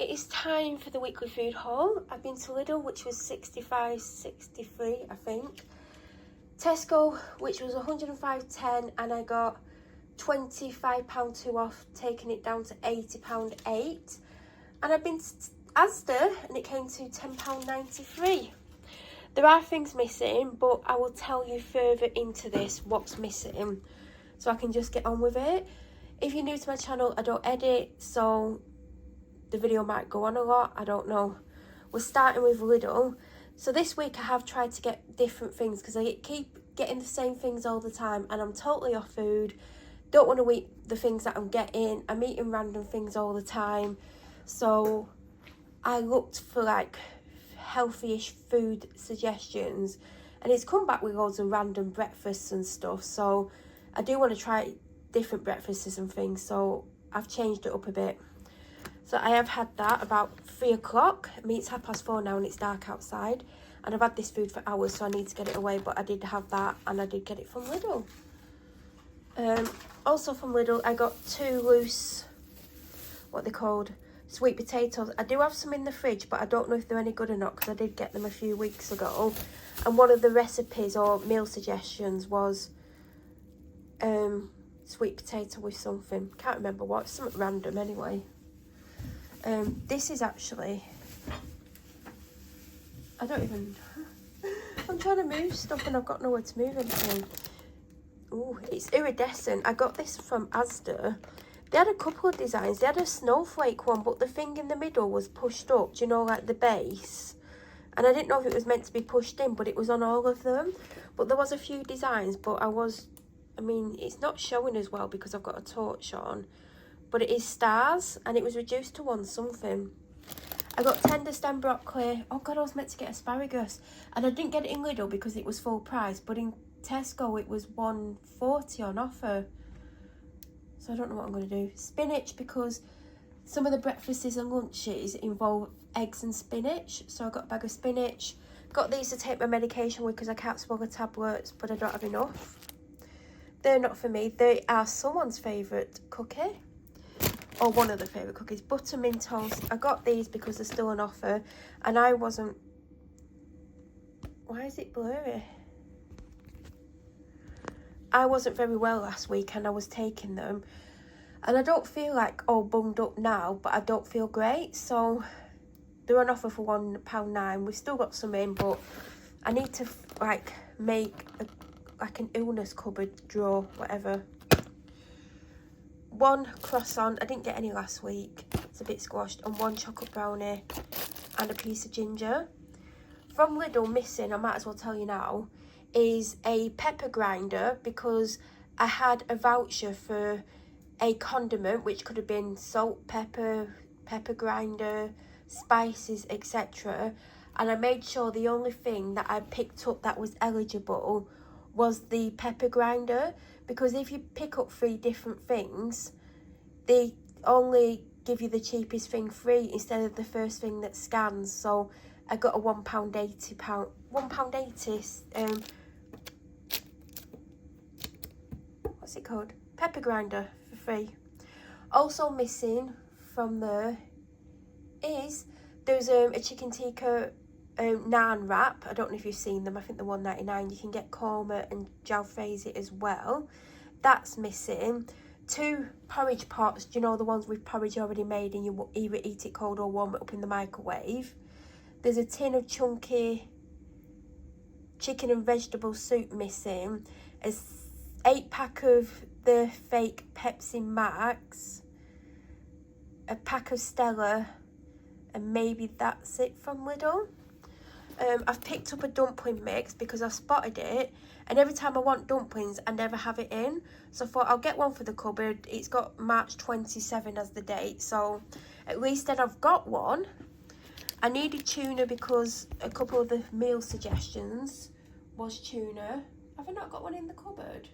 It is time for the weekly food haul. I've been to Lidl, which was 65.63, I think. Tesco, which was 105.10, and I got £25 2 off, taking it down to £80.8. And I've been to Asda, and it came to £10.93. There are things missing, but I will tell you further into this what's missing, so I can just get on with it. If you're new to my channel, I don't edit, so the video might go on a lot, I don't know. We're starting with Lidl. So this week I have tried to get different things because I keep getting the same things all the time and I'm totally off food. Don't want to eat the things that I'm getting. I'm eating random things all the time. So I looked for like healthy-ish food suggestions and it's come back with loads of random breakfasts and stuff. So I do want to try different breakfasts and things. So I've changed it up a bit. So I have had that about 3 o'clock. I mean, it's 4:30 now and it's dark outside. And I've had this food for hours, so I need to get it away. But I did have that and I did get it from Lidl. Also from Lidl, I got 2 loose, what they're called, sweet potatoes. I do have some in the fridge, but I don't know if they're any good or not because I did get them a few weeks ago. And one of the recipes or meal suggestions was sweet potato with something. Can't remember what, something random anyway. This is actually, I don't even, I'm trying to move stuff and I've got nowhere to move anything. Oh, it's iridescent. I got this from Asda. They had a couple of designs. They had a snowflake one, but the thing in the middle was pushed up, do you know, like the base. And I didn't know if it was meant to be pushed in, but it was on all of them. But there was a few designs, but I mean, it's not showing as well because I've got a torch on. But it is stars, and it was reduced to 1 something. I got tender stem broccoli. Oh God, I was meant to get asparagus. And I didn't get it in Lidl because it was full price. But in Tesco, it was £1.40 on offer. So I don't know what I'm going to do. Spinach, because some of the breakfasts and lunches involve eggs and spinach. So I got a bag of spinach. Got these to take my medication with because I can't swallow tablets, but I don't have enough. They're not for me. They are someone's favourite cookie. Or one of the favourite cookies. Buttermint toast. I got these because they're still on offer. And I wasn't... Why is it blurry? I wasn't very well last week and I was taking them. And I don't feel like all bunged up now, but I don't feel great. So they're on offer for £1.09. We've still got some in, but I need to like make an illness cupboard drawer, whatever. 1 croissant, I didn't get any last week, it's a bit squashed, and 1 chocolate brownie and a piece of ginger. From Lidl missing, I might as well tell you now, is a pepper grinder because I had a voucher for a condiment which could have been salt, pepper grinder, spices, etc. And I made sure the only thing that I picked up that was eligible was the pepper grinder, because if you pick up 3 different things, they only give you the cheapest thing free instead of the first thing that scans. So I got a £1.80 what's it called, pepper grinder for free. Also missing from there is there's a chicken tikka naan wrap. I don't know if you've seen them. I think they're £1.99. You can get korma and jalfrezi as well. That's missing. 2 porridge pots. Do you know the ones with porridge already made and you either eat it cold or warm it up in the microwave? There's a tin of chunky chicken and vegetable soup missing. A 8-pack of the fake Pepsi Max. A pack of Stella. And maybe that's it from Lidl. I've picked up a dumpling mix because I've spotted it, and every time I want dumplings I never have it in, so I thought I'll get one for the cupboard. It's got March 27 as the date, so at least then I've got one. I needed tuna because a couple of the meal suggestions was tuna. Have I not got one in the cupboard?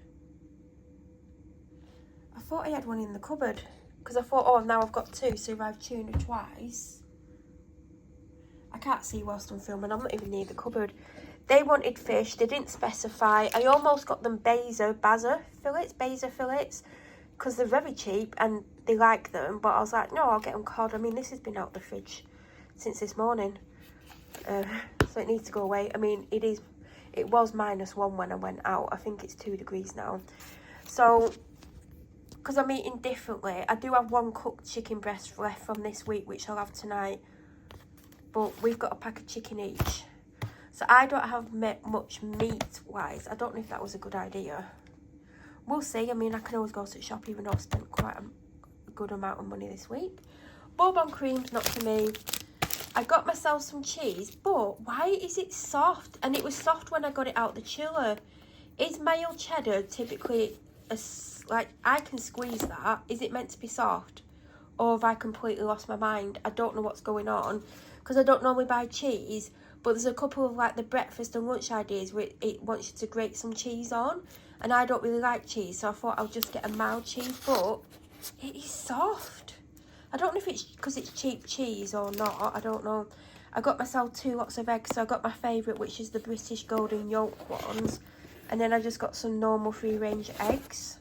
I thought I had one in the cupboard because I thought, oh, now I've got 2, so if I have tuna twice. I can't see whilst I'm filming, I'm not even near the cupboard. They wanted fish, they didn't specify. I almost got them Baza fillets, because they're very cheap and they like them. But I was like, no, I'll get them cold. I mean, this has been out the fridge since this morning. So it needs to go away. I mean, it was -1 when I went out. I think it's 2 degrees now. So, because I'm eating differently, I do have 1 cooked chicken breast left from this week, which I'll have tonight. But we've got a pack of chicken each. So I don't have much meat-wise. I don't know if that was a good idea. We'll see. I mean, I can always go to the shop, even though I've spent quite a good amount of money this week. Bourbon cream's not for me. I got myself some cheese, but why is it soft? And it was soft when I got it out the chiller. Is mayo cheddar typically, like, I can squeeze that. Is it meant to be soft? Or have I completely lost my mind? I don't know what's going on. Because I don't normally buy cheese. But there's a couple of, like, the breakfast and lunch ideas where it wants you to grate some cheese on. And I don't really like cheese. So I thought I'll just get a mild cheese. But it is soft. I don't know if it's because it's cheap cheese or not. I don't know. I got myself 2 lots of eggs. So I got my favourite, which is the British golden yolk ones. And then I just got some normal free-range eggs.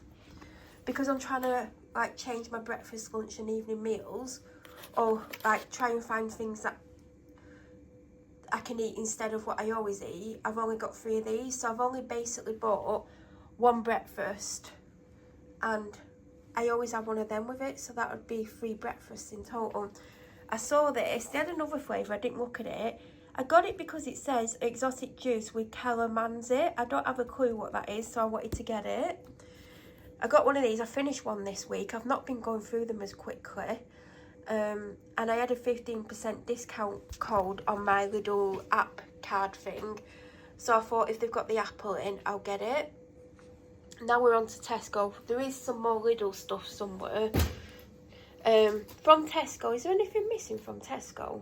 Because I'm trying to, like, change my breakfast, lunch and evening meals. Or, like, try and find things that I can eat instead of what I always eat. I've only got 3 of these. So I've only basically bought 1 breakfast. And I always have 1 of them with it. So that would be 3 breakfasts in total. I saw this. They had another flavour. I didn't look at it. I got it because it says exotic juice with calamansi. I don't have a clue what that is, so I wanted to get it. I got 1 of these. I finished 1 this week. I've not been going through them as quickly. And I had a 15% discount code on my Lidl app card thing. So I thought if they've got the apple in, I'll get it. Now we're on to Tesco. There is some more Lidl stuff somewhere. From Tesco, is there anything missing from Tesco?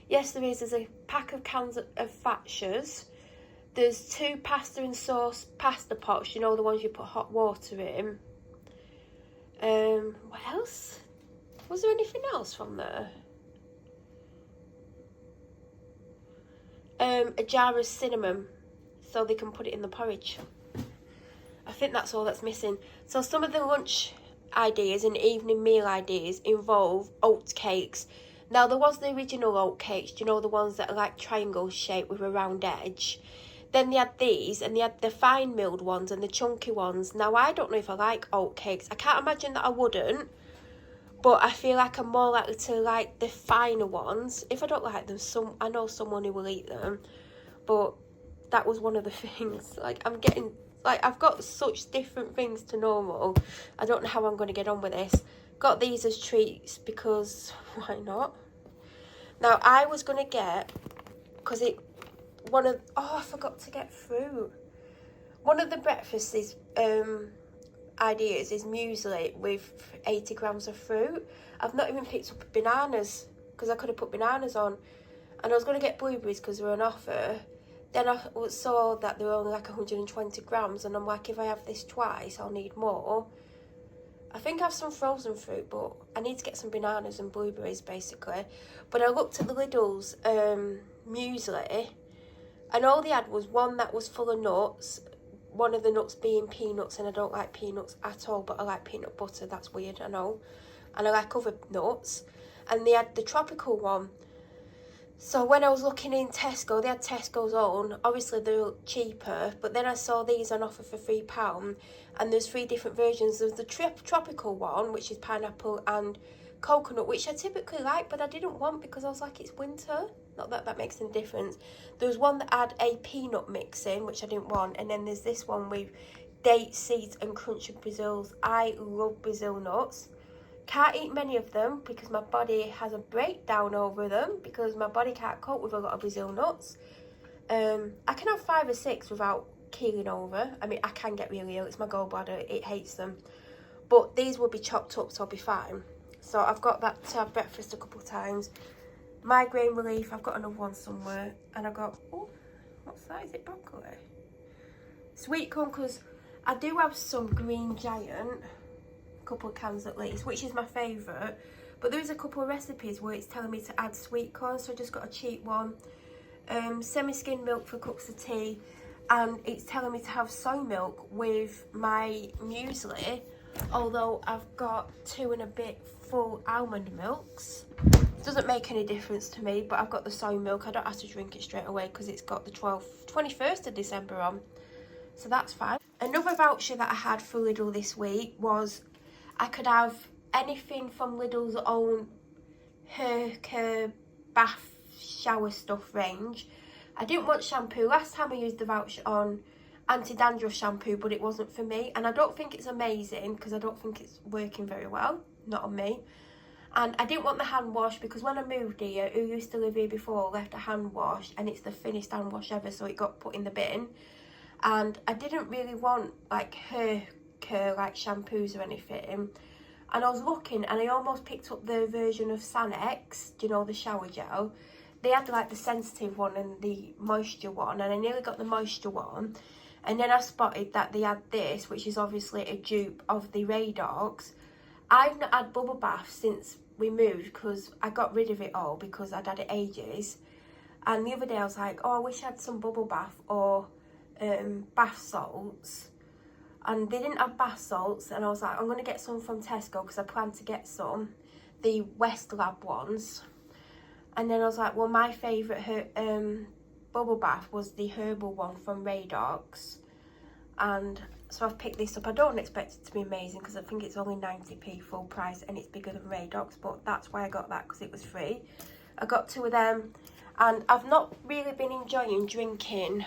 Yes, there is. There's a pack of cans of Thatchers. There's 2 pasta and sauce pasta pots. You know, the ones you put hot water in. What else? Was there anything else from there? A jar of cinnamon, so they can put it in the porridge. I think that's all that's missing. So some of the lunch ideas and evening meal ideas involve oat cakes. Now, there was the original oat cakes, do you know, the ones that are like triangle shaped with a round edge. Then they had these, and they had the fine milled ones and the chunky ones. Now, I don't know if I like oat cakes. I can't imagine that I wouldn't, but I feel like I'm more likely to like the finer ones. If I don't like them, I know someone who will eat them. But that was one of the things. Like, I've got such different things to normal. I don't know how I'm going to get on with this. Got these as treats because why not? Now, I was going to get, because I forgot to get fruit. One of the breakfasts ideas is muesli with 80 grams of fruit. I've not even picked up bananas because I could have put bananas on. And I was going to get blueberries because they were on offer. Then I saw that they were only like 120 grams. And I'm like, if I have this twice, I'll need more. I think I have some frozen fruit, but I need to get some bananas and blueberries, basically. But I looked at the Lidl's muesli, and all they had was one that was full of nuts, one of the nuts being peanuts, and I don't like peanuts at all, but I like peanut butter. That's weird, I know. And I like other nuts. And they had the tropical one. So when I was looking in Tesco, they had Tesco's own. Obviously, they're cheaper. But then I saw these on offer for £3. And there's 3 different versions. There's the tropical one, which is pineapple and coconut, which I typically like, but I didn't want because I was like, it's winter. Not that that makes any difference. There was one that had a peanut mix in, which I didn't want. And then there's this one with dates, seeds and crunchy Brazils. I love Brazil nuts. Can't eat many of them because my body has a breakdown over them because my body can't cope with a lot of Brazil nuts. I can have 5 or 6 without keeling over. I mean, I can get really ill. It's my gallbladder. It hates them. But these will be chopped up, so I'll be fine. So I've got that to have breakfast a couple of times. Migraine relief, I've got another one somewhere. And I've got, oh, what's that? Is it broccoli? Sweet corn, because I do have some Green Giant. Couple of cans at least, which is my favourite, but there's a couple of recipes where it's telling me to add sweet corn, so I just got a cheap one. Semi-skimmed milk for cups of tea, and it's telling me to have soy milk with my muesli, although I've got 2 and a bit full almond milks. Doesn't make any difference to me, but I've got the soy milk. I don't have to drink it straight away because it's got the 21st of December on, so that's fine. Another voucher that I had for Lidl this week was I could have anything from Lidl's own hair care bath shower stuff range. I didn't want shampoo. Last time I used the voucher on anti-dandruff shampoo, but it wasn't for me, and I don't think it's amazing because I don't think it's working very well, not on me. And I didn't want the hand wash because when I moved here, who used to live here before left a hand wash, and it's the thinnest hand wash ever, so it got put in the bin. And I didn't really want like hair care like shampoos or anything. And I was looking, and I almost picked up the version of Sanex, do you know, the shower gel. They had like the sensitive one and the moisture one, and I nearly got the moisture one. And then I spotted that they had this, which is obviously a dupe of the Radox. I've not had bubble bath since we moved because I got rid of it all because I'd had it ages. And the other day I was like, oh, I wish I had some bubble bath or bath salts. And they didn't have bath salts, and I was like, I'm going to get some from Tesco because I plan to get some, the West Lab ones. And then I was like, well, my favourite bubble bath was the herbal one from Radox. And so I've picked this up. I don't expect it to be amazing because I think it's only 90p full price and it's bigger than Radox, but that's why I got that, because it was free. I got 2 of them, and I've not really been enjoying drinking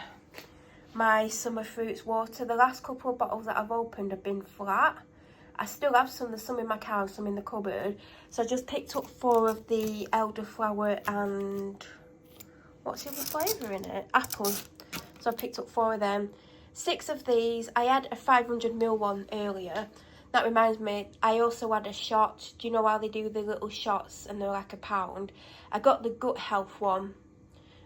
my summer fruits water. The last couple of bottles that I've opened have been flat. I still have some in my car and some in the cupboard. So I just picked up 4 of the elderflower and what's the other flavour in it? Apple. So I picked up 4 of them. 6 of these. I had a 500ml one earlier. That reminds me, I also had a shot. Do you know how they do the little shots and they're like £1? I got the gut health one.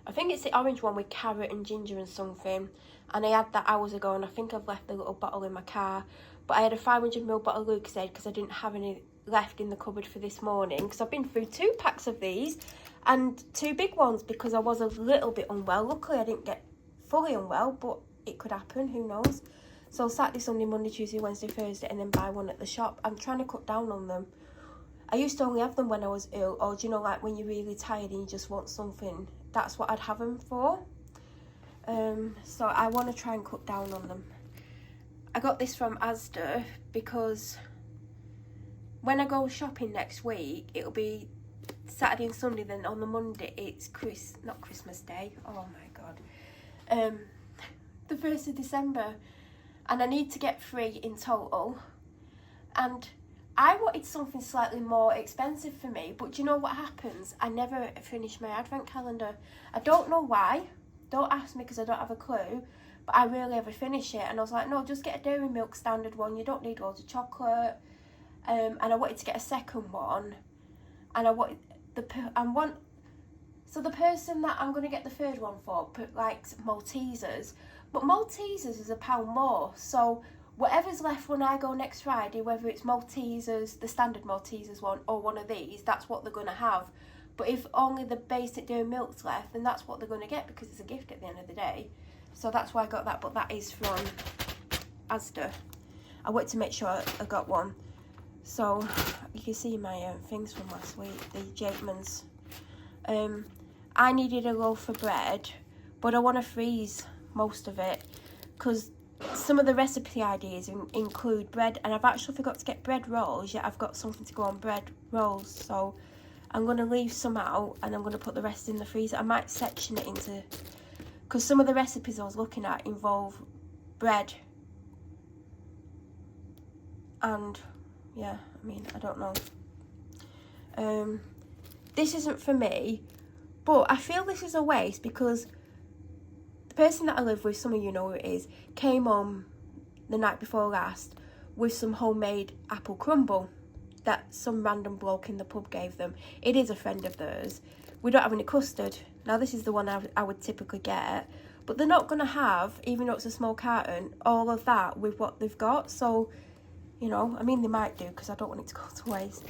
I think it's the orange one with carrot and ginger and something. And I had that hours ago, and I think I've left the little bottle in my car. But I had a 500ml bottle of Lucozade because I didn't have any left in the cupboard for this morning. Because I've been through 2 packs of these and 2 big ones because I was a little bit unwell. Luckily, I didn't get fully unwell, but it could happen, who knows. So Saturday, Sunday, Monday, Tuesday, Wednesday, Thursday, and then buy one at the shop. I'm trying to cut down on them. I used to only have them when I was ill, or do you know, like when you're really tired and you just want something. That's what I'd have them for. So I want to try and cut down on them. I got this from Asda because when I go shopping next week, it'll be Saturday and Sunday. Then on the Monday, it's not Christmas Day. Oh my God. The 1st of December. And I need to get 3 in total. And I wanted something slightly more expensive for me, but do you know what happens? I never finish my advent calendar. I don't know why. Don't ask me because I don't have a clue. But I really never finish it. And I was like, no, just get a dairy milk standard one. You don't need loads of chocolate. And I wanted to get a second one. And I wanted so the person that I'm going to get the 3rd one for likes Maltesers. But Maltesers is £1 more. So whatever's left when I go next Friday, whether it's Maltesers, the standard Maltesers one, or one of these, that's what they're going to have. But if only the basic dairy milk's left, then that's what they're going to get because it's a gift at the end of the day. So that's why I got that, but that is from Asda. I wanted to make sure I got one. So you can see my things from last week, the Jakeman's. I needed a loaf of bread, but I want to freeze most of it because some of the recipe ideas include bread, and I've actually forgot to get bread rolls, yet I've got something to go on bread rolls. So I'm going to leave some out and I'm going to put the rest in the freezer. I might section it into, because some of the recipes I was looking at involve bread. And yeah, I mean, I don't know. This isn't for me, but I feel this is a waste because the person that I live with, some of you know who it is, came home the night before last with some homemade apple crumble that some random bloke in the pub gave them. It is a friend of theirs. We don't have any custard. Now this is the one I would typically get, but they're not going to have, even though it's a small carton, all of that with what they've got. So, you know, I mean, they might do because I don't want it to go to waste.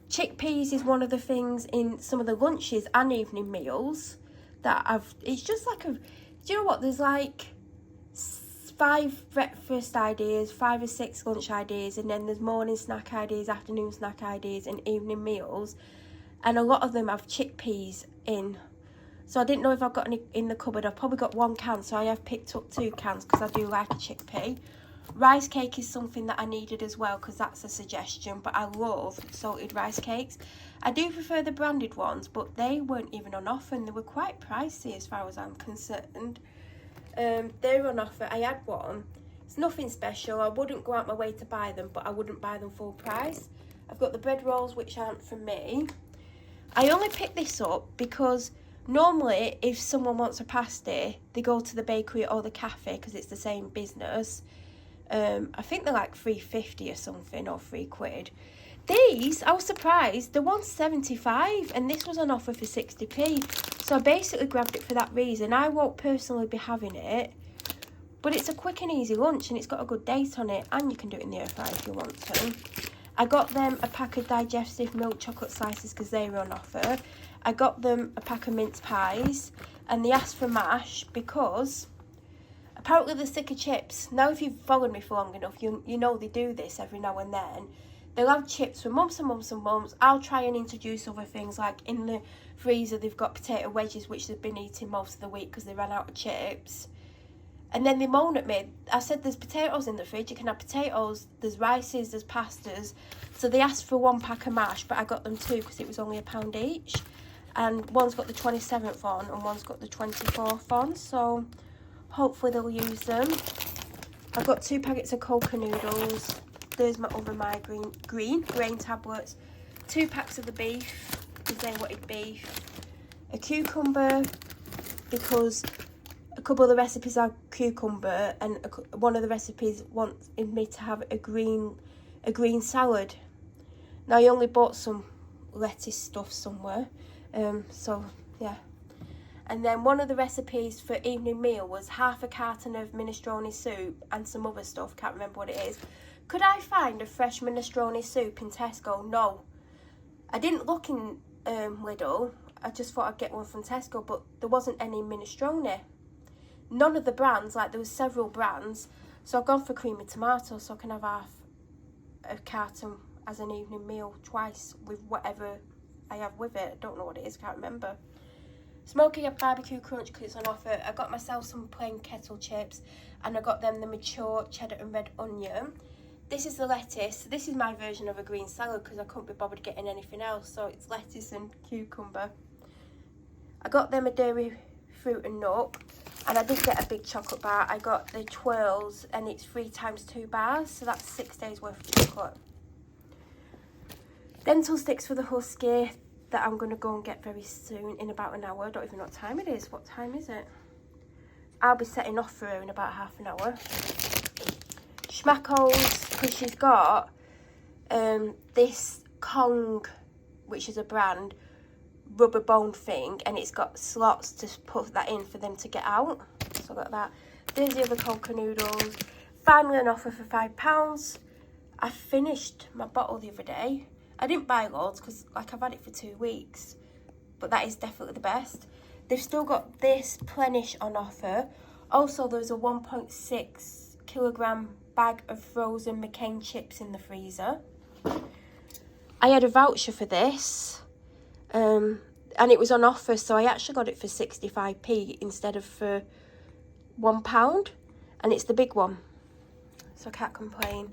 Chickpeas is one of the things in some of the lunches and evening meals that it's just like do you know what, there's like 5 breakfast ideas, 5 or 6 lunch ideas, and then there's morning snack ideas, afternoon snack ideas, and evening meals. And a lot of them have chickpeas in. So I didn't know if I've got any in the cupboard. I've probably got 1 can, so I have picked up 2 cans because I do like a chickpea. Rice cake is something that I needed as well because that's a suggestion, but I love salted rice cakes. I do prefer the branded ones, but they weren't even on offer and they were quite pricey as far as I'm concerned. They're on offer. I had one. It's nothing special. I wouldn't go out my way to buy them, but I wouldn't buy them full price. I've got the bread rolls, which aren't for me. I only picked this up because normally if someone wants a pasty, they go to the bakery or the cafe because it's the same business. I think they're like £3.50 or something, or £3. These, I was surprised, they're £1.75 and this was on offer for 60p. So I basically grabbed it for that reason. I won't personally be having it, but it's a quick and easy lunch and it's got a good date on it, and you can do it in the air fryer if you want to. I got them a pack of digestive milk chocolate slices because they were on offer. I got them a pack of mince pies, and they asked for mash because apparently they're sick of chips. Now, if you've followed me for long enough, you know they do this every now and then. They'll have chips for months and months and months. I'll try and introduce other things, like in the freezer they've got potato wedges, which they've been eating most of the week because they ran out of chips. And then they moan at me. I said there's potatoes in the fridge, you can have potatoes, there's rices, there's pastas. So they asked for 1 pack of mash, but I got them 2 because it was only £1 each. And one's got the 27th on and one's got the 24th on, so hopefully they'll use them. I've got 2 packets of coca noodles. There's my other green grain tablets. 2 packs of the beef because they wanted beef. A cucumber because a couple of the recipes are cucumber, and one of the recipes wants me to have a green salad. Now, I only bought some lettuce stuff somewhere, so yeah. And then one of the recipes for evening meal was half a carton of minestrone soup and some other stuff, can't remember what it is. Could I find a fresh minestrone soup in Tesco? No. I didn't look in Lidl. I just thought I'd get one from Tesco, but there wasn't any minestrone. None of the brands, like there was several brands. So I've gone for creamy tomato, so I can have half a carton as an evening meal twice with whatever I have with it. I don't know what it is, can't remember. Smoky barbecue crunch because it's on offer. I got myself some plain kettle chips, and I got them the mature cheddar and red onion. This is the lettuce. This is my version of a green salad because I couldn't be bothered getting anything else, so it's lettuce and cucumber. I got them a dairy fruit and nut, and I did get a big chocolate bar. I got the twirls, and it's 3 times 2 bars, so that's 6 days worth of chocolate. Dental sticks for the husky that I'm going to go and get very soon, in about an hour. I don't even know what time it is. What time is it? I'll be setting off for her in about half an hour. Schmackos, because she's got this Kong, which is a brand, rubber bone thing, and it's got slots to put that in for them to get out. So I got that. There's the other coca noodles. Finally an offer for £5. I finished my bottle the other day. I didn't buy loads because like I've had it for 2 weeks, but that is definitely the best. They've still got this Plenish on offer. Also, there's a 1.6 kilogram bag of frozen McCain chips in the freezer. I had a voucher for this, and it was on offer, so I actually got it for 65p instead of for £1, and it's the big one, so I can't complain.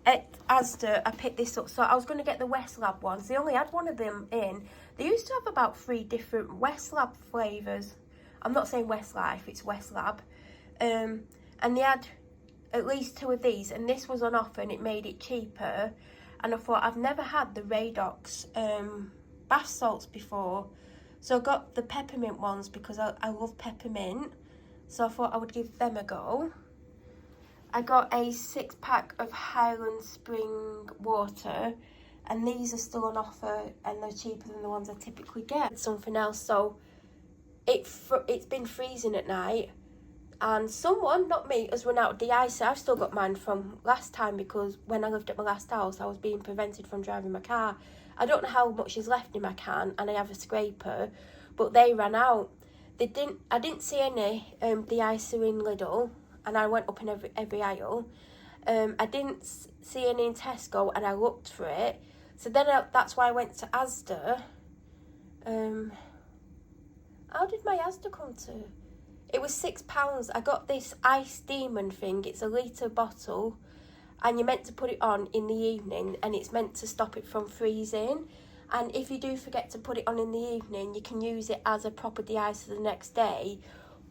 At Asda, I picked this up. So I was going to get the Westlab ones. They only had one of them in. They used to have about 3 different Westlab flavours. I'm not saying Westlife, it's Westlab. And they had at least 2 of these, and this was on offer and it made it cheaper. And I thought, I've never had the Radox bath salts before. So I got the peppermint ones because I love peppermint. So I thought I would give them a go. I got a 6-pack of Highland Spring water, and these are still on offer and they're cheaper than the ones I typically get. Something else, so it's been freezing at night, and someone, not me, has run out of de-icer. I've still got mine from last time because when I lived at my last house I was being prevented from driving my car. I don't know how much is left in my can, and I have a scraper, but they ran out. I didn't see any de-icer in Lidl, and I went up in every aisle. I didn't see any in Tesco, and I looked for it. So then that's why I went to Asda. How did my Asda come to? It was £6. I got this Ice Demon thing. It's a litre bottle, and you're meant to put it on in the evening, and it's meant to stop it from freezing. And if you do forget to put it on in the evening, you can use it as a proper de-icer the next day.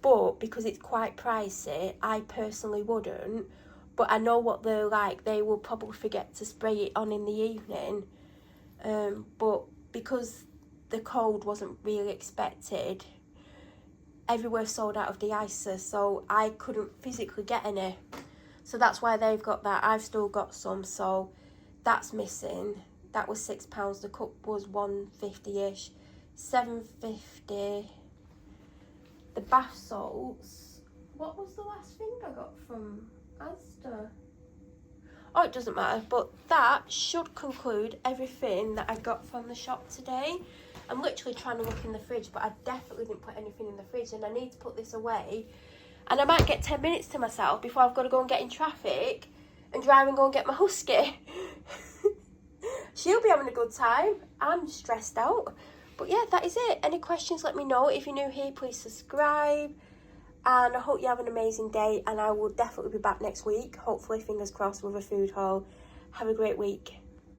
But because it's quite pricey, I personally wouldn't. But I know what they're like. They will probably forget to spray it on in the evening. But because the cold wasn't really expected, everywhere sold out of de-icer, so I couldn't physically get any. So that's why they've got that. I've still got some, so that's missing. That was £6. The cup was £1.50ish, £7.50. The bath salts. What was the last thing I got from Asda? Oh, it doesn't matter. But that should conclude everything that I got from the shop today. I'm literally trying to look in the fridge, but I definitely didn't put anything in the fridge, and I need to put this away. And I might get 10 minutes to myself before I've got to go and get in traffic and drive and go and get my husky. She'll be having a good time. I'm stressed out. But yeah, that is it. Any questions, let me know. If you're new here, please subscribe. And I hope you have an amazing day. And I will definitely be back next week. Hopefully, fingers crossed, with a food haul. Have a great week.